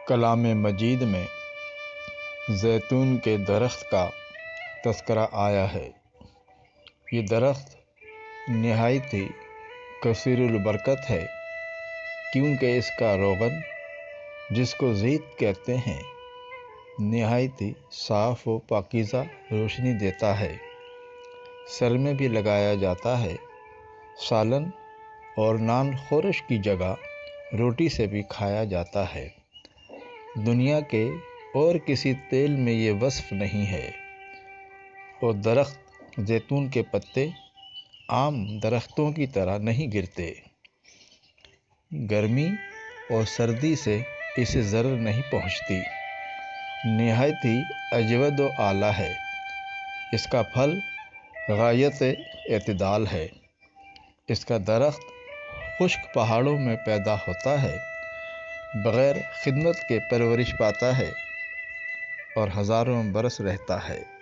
کلام مجید میں زیتون کے درخت کا تذکرہ آیا ہے۔ یہ درخت نہایت ہی کثیر البرکت ہے، کیونکہ اس کا روغن، جس کو زیت کہتے ہیں، نہایت ہی صاف و پاکیزہ روشنی دیتا ہے۔ سر میں بھی لگایا جاتا ہے۔ سالن اور نان خورش کی جگہ روٹی سے بھی کھایا جاتا ہے۔ دنیا کے اور کسی تیل میں یہ وصف نہیں ہے۔ اور درخت زیتون کے پتے عام درختوں کی طرح نہیں گرتے۔ گرمی اور سردی سے اسے ضرر نہیں پہنچتی۔ نہایت ہی اجود و اعلیٰ ہے۔ اس کا پھل غایت اعتدال ہے۔ اس کا درخت خشک پہاڑوں میں پیدا ہوتا ہے، بغیر خدمت کے پرورش پاتا ہے اور ہزاروں برس رہتا ہے۔